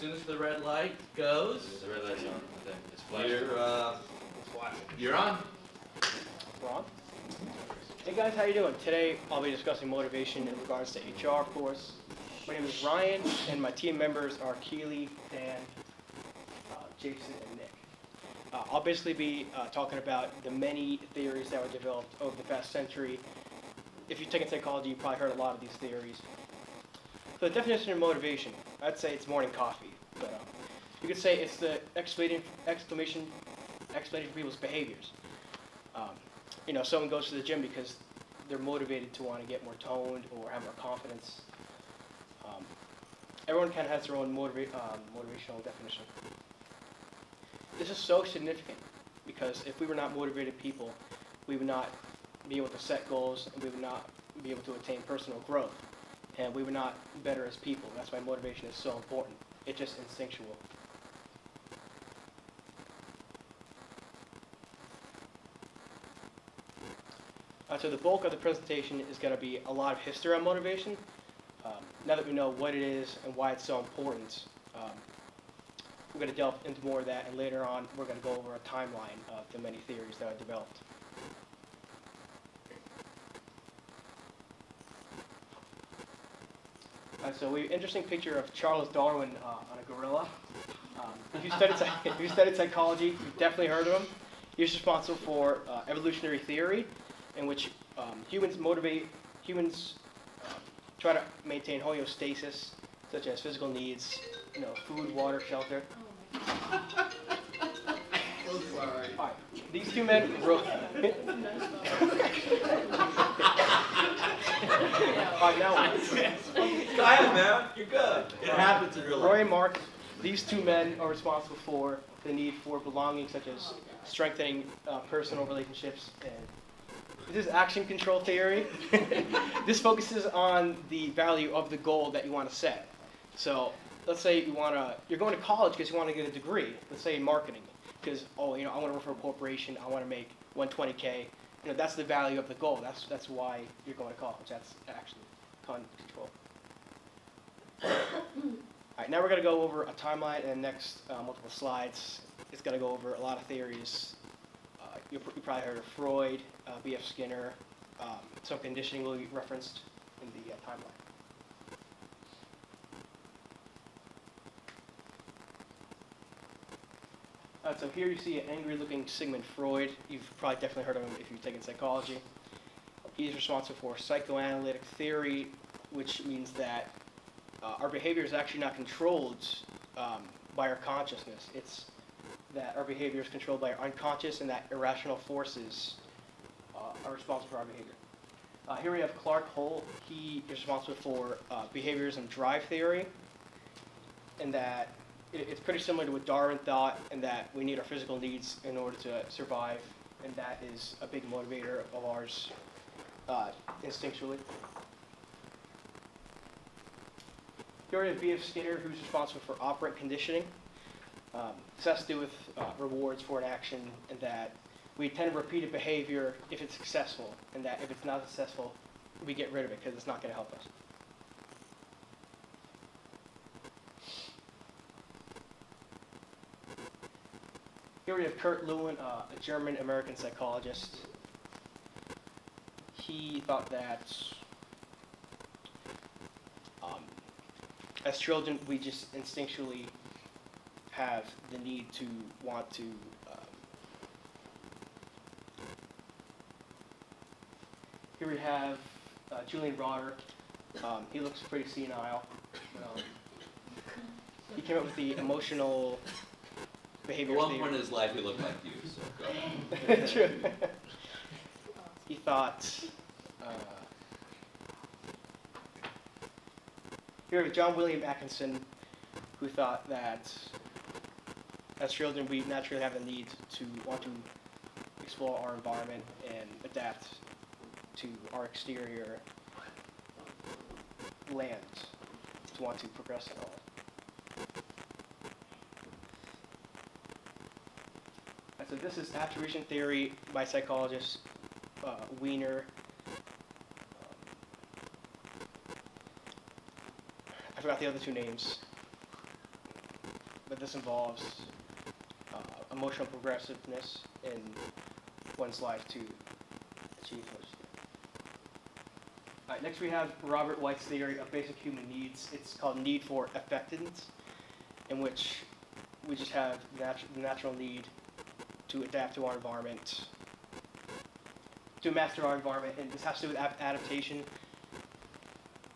soon as the red light goes, The red light's on. I think it's flashing. you're on. We're on. Hey guys, how you doing? Today I'll be discussing motivation in regards to HR, of course. My name is Ryan, and my team members are Keely, Dan, Jason, and Nick. I'll basically be talking about the many theories that were developed over the past century. If you've taken psychology, you've probably heard a lot of these theories. So the definition of motivation, I'd say it's morning coffee. But you could say it's the explanation for people's behaviors. Someone goes to the gym because they're motivated to want to get more toned or have more confidence. Everyone kind of has their own motivational definition. This is so significant because if we were not motivated people, we would not be able to set goals, and we would not be able to attain personal growth, and we would not be better as people. That's why motivation is so important. It's just instinctual. So the bulk of the presentation is going to be a lot of history on motivation. Now that we know what it is and why it's so important, we're going to delve into more of that, and later on we're going to go over a timeline of the many theories that are developed. So we have an interesting picture of Charles Darwin on a gorilla. If you studied psychology, you've definitely heard of him. He was responsible for evolutionary theory, in which humans try to maintain homeostasis, such as physical needs, food, water, shelter. So sorry. All right, these two men wrote. All right, now. Go ahead, man. You're good. It happens in real life. Roy and Mark, these two men are responsible for the need for belonging, such as strengthening personal relationships. And this is action control theory. This focuses on the value of the goal that you want to set. So let's say you're going to college because you want to get a degree. Let's say in marketing, because I want to work for a corporation. I want to make 120K. That's the value of the goal. That's why you're going to college. That's actually control. All right, now we're going to go over a timeline and the next multiple slides. It's going to go over a lot of theories. You probably heard of Freud, B.F. Skinner. Some conditioning will be referenced in the timeline. So here you see an angry-looking Sigmund Freud. You've probably definitely heard of him if you've taken psychology. He's responsible for psychoanalytic theory, which means that our behavior is actually not controlled by our consciousness. It's that our behavior is controlled by our unconscious, and that irrational forces are responsible for our behavior. Here we have Clark Hull. He is responsible for behaviorism drive theory, and that it's pretty similar to what Darwin thought, and that we need our physical needs in order to survive, and that is a big motivator of ours instinctually. Here we have B.F. Skinner, who's responsible for operant conditioning. This has to do with rewards for an action, and that we tend to repeat a behavior if it's successful, and that if it's not successful, we get rid of it because it's not going to help us. Here we have Kurt Lewin, a German-American psychologist. He thought that as children, we just instinctually have the need to want to here we have Julian Rotter. He looks pretty senile. He came up with the emotional behavior At one theory. point in his life, he looked like you, so go ahead. True. He thought here we have John William Atkinson, who thought that as children we naturally have a need to want to explore our environment and adapt to our exterior land, to want to progress in all. And so this is attribution theory by psychologist Wiener. I forgot the other two names. this involves emotional progressiveness in one's life to achieve those. All right, next we have Robert White's theory of basic human needs. It's called need for effectiveness, in which we just have the natural need to adapt to our environment, to master our environment, and this has to do with adaptation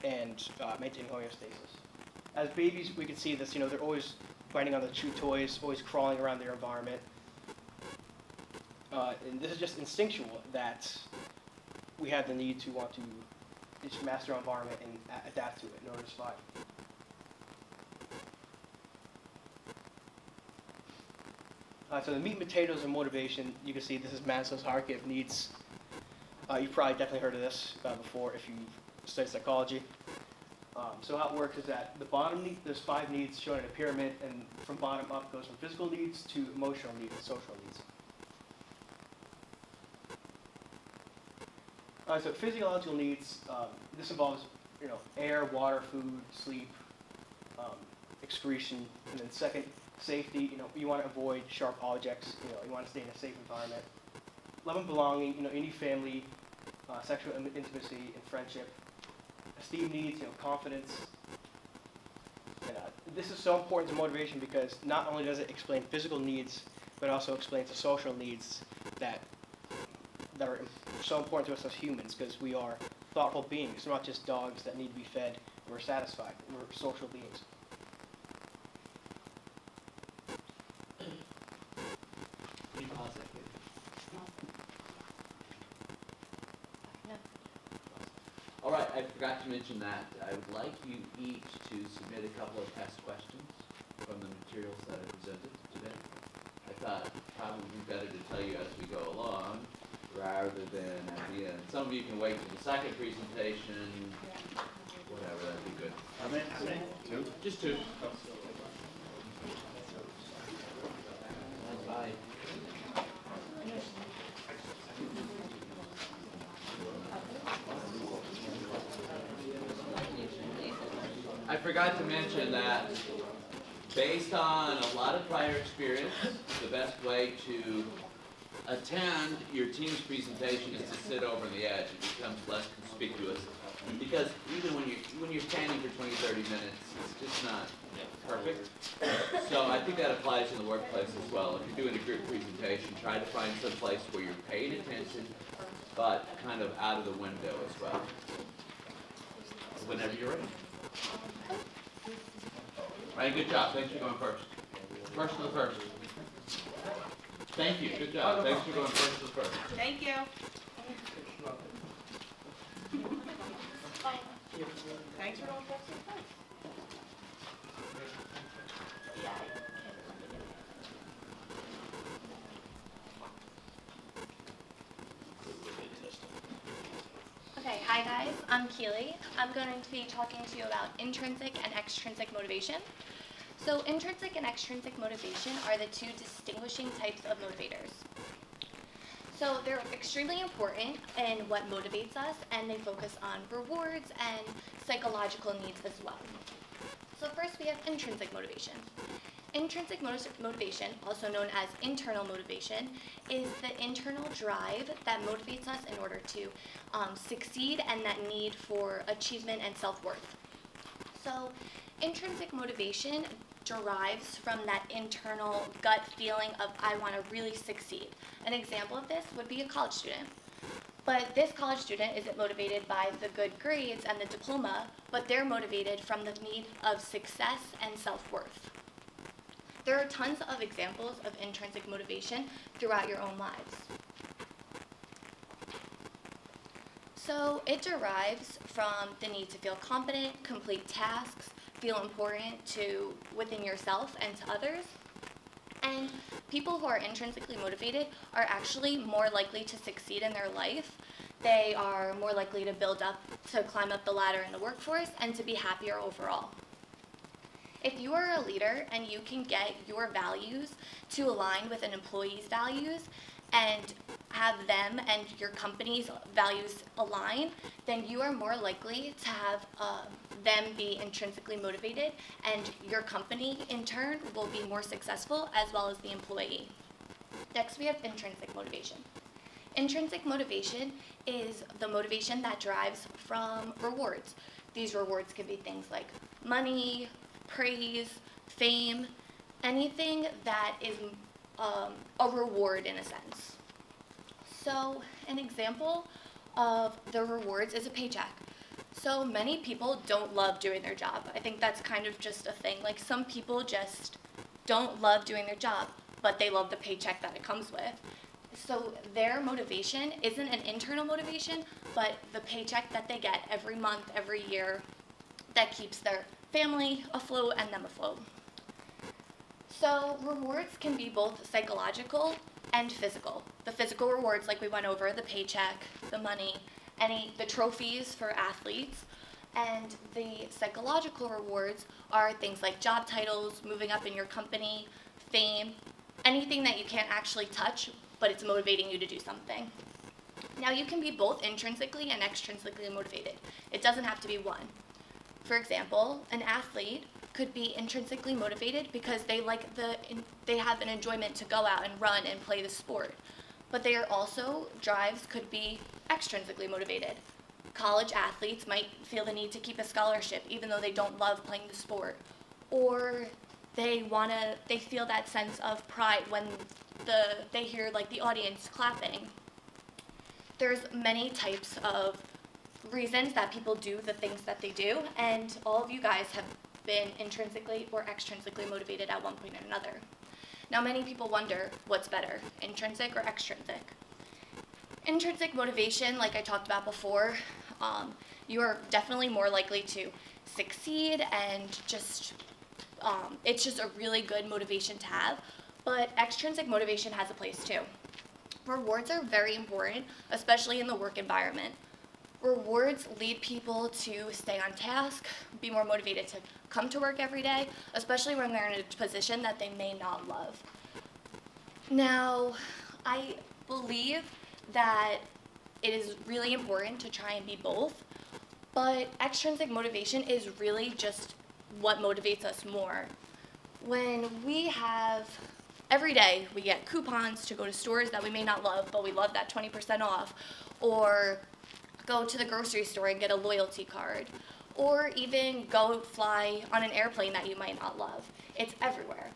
and maintaining homeostasis. As babies, we can see this, they're always biting on the chew toys, always crawling around their environment. And this is just instinctual that we have the need to want to just master our environment and adapt to it in order to survive. So the meat and potatoes of motivation, you can see this is Maslow's hierarchy of needs. You've probably definitely heard of this before if you've studied psychology. So how it works is that the bottom need, there's 5 needs shown in a pyramid, and from bottom up goes from physical needs to emotional needs and social needs. So physiological needs, this involves air, water, food, sleep, excretion, and then second, safety. You want to avoid sharp objects. You want to stay in a safe environment. Love and belonging. You need family, sexual intimacy, and friendship. Esteem needs. Confidence. And, this is so important to motivation because not only does it explain physical needs, but it also explains the social needs that are so important to us as humans, because we are thoughtful beings. We're not just dogs that need to be fed and we're satisfied. We're social beings. Can you pause that, please? All right, I forgot to mention that. I would like you each to submit a couple of test questions from the materials that I presented today. I thought it would probably be better to tell you as we go along rather than at the end. Some of you can wait for the second presentation, whatever, that'd be good. How many? 2? Just 2. Bye. I forgot to mention that based on a lot of prior experience, the best way to attend your team's presentation is to sit over on the edge. It becomes less conspicuous. Because even when you're standing for 20, 30 minutes, it's just not perfect. So I think that applies in the workplace as well. If you're doing a group presentation, try to find some place where you're paying attention, but kind of out of the window as well. Whenever you're ready. Right, good job. Thanks for going first. First to the first. Thank you. Good job. Thanks for going first to the first. Thank you. Thanks for going first. Okay, hi guys, I'm Keely. I'm going to be talking to you about intrinsic and extrinsic motivation. So intrinsic and extrinsic motivation are the 2 distinguishing types of motivators. So they're extremely important in what motivates us, and they focus on rewards and psychological needs as well. So first we have intrinsic motivation. Intrinsic motivation, also known as internal motivation, is the internal drive that motivates us in order to succeed, and that need for achievement and self-worth. So intrinsic motivation derives from that internal gut feeling of I want to really succeed. An example of this would be a college student. But this college student isn't motivated by the good grades and the diploma, but they're motivated from the need of success and self-worth. There are tons of examples of intrinsic motivation throughout your own lives. So it derives from the need to feel competent, complete tasks, feel important within yourself and to others. And people who are intrinsically motivated are actually more likely to succeed in their life. They are more likely to climb up the ladder in the workforce, and to be happier overall. If you are a leader and you can get your values to align with an employee's values and have them and your company's values align, then you are more likely to have them be intrinsically motivated, and your company, in turn, will be more successful, as well as the employee. Next, we have intrinsic motivation. Intrinsic motivation is the motivation that derives from rewards. These rewards can be things like money, praise, fame, anything that is a reward in a sense. So an example of the rewards is a paycheck. So many people don't love doing their job. I think that's kind of just a thing. Like, some people just don't love doing their job, but they love the paycheck that it comes with. So their motivation isn't an internal motivation, but the paycheck that they get every month, every year, that keeps their family afloat and them afloat. So rewards can be both psychological and physical. The physical rewards, like we went over, the paycheck, the money, the trophies for athletes, and the psychological rewards are things like job titles, moving up in your company, fame, anything that you can't actually touch, but it's motivating you to do something. Now, you can be both intrinsically and extrinsically motivated. It doesn't have to be one. For example, an athlete could be intrinsically motivated because they have an enjoyment to go out and run and play the sport. But drives could be extrinsically motivated. College athletes might feel the need to keep a scholarship even though they don't love playing the sport. Or they feel that sense of pride when they hear the audience clapping. There's many types of reasons that people do the things that they do, and all of you guys have been intrinsically or extrinsically motivated at one point or another. Now, many people wonder what's better, intrinsic or extrinsic. Intrinsic motivation, like I talked about before, you are definitely more likely to succeed, and it's just a really good motivation to have. But extrinsic motivation has a place too. Rewards are very important, especially in the work environment. Rewards lead people to stay on task, be more motivated to come to work every day, especially when they're in a position that they may not love. Now, I believe that it is really important to try and be both, but extrinsic motivation is really just what motivates us more. Every day we get coupons to go to stores that we may not love, but we love that 20% off, or go to the grocery store and get a loyalty card, or even go fly on an airplane that you might not love. It's everywhere.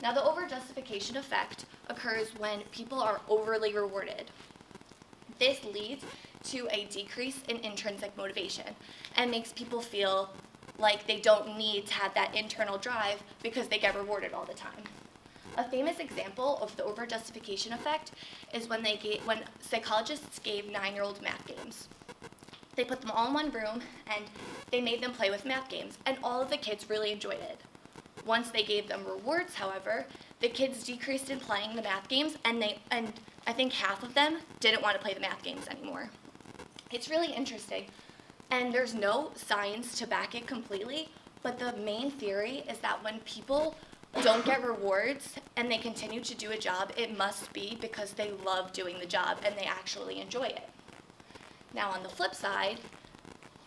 Now, the over-justification effect occurs when people are overly rewarded. This leads to a decrease in intrinsic motivation and makes people feel like they don't need to have that internal drive because they get rewarded all the time. A famous example of the over-justification effect is when psychologists gave 9-year-olds math games. They put them all in one room and they made them play with math games, and all of the kids really enjoyed it. Once they gave them rewards, however, the kids decreased in playing the math games, and I think half of them didn't want to play the math games anymore. It's really interesting, and there's no science to back it completely, but the main theory is that when people don't get rewards and they continue to do a job, it must be because they love doing the job and they actually enjoy it. Now, on the flip side,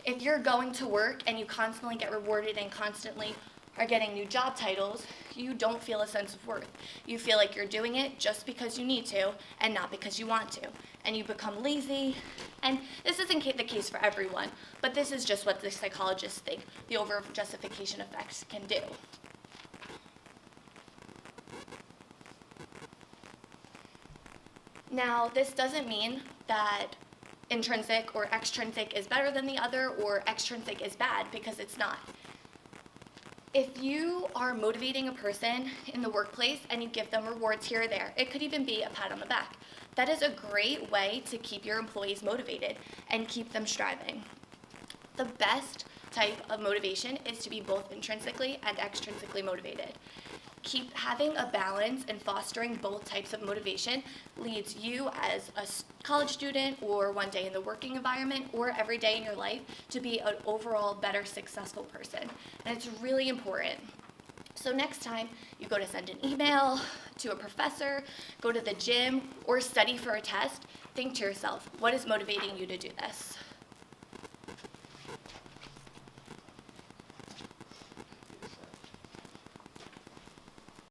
if you're going to work and you constantly get rewarded and constantly are getting new job titles, you don't feel a sense of worth. You feel like you're doing it just because you need to and not because you want to. And you become lazy. And this isn't the case for everyone, but this is just what the psychologists think the over-justification effects can do. Now, this doesn't mean that intrinsic or extrinsic is better than the other or extrinsic is bad, because it's not. If you are motivating a person in the workplace and you give them rewards here or there, it could even be a pat on the back. That is a great way to keep your employees motivated and keep them striving. The best type of motivation is to be both intrinsically and extrinsically motivated. Keep having a balance and fostering both types of motivation leads you as a college student or one day in the working environment or every day in your life to be an overall better successful person. And it's really important. So next time you go to send an email to a professor, go to the gym, or study for a test, think to yourself, what is motivating you to do this?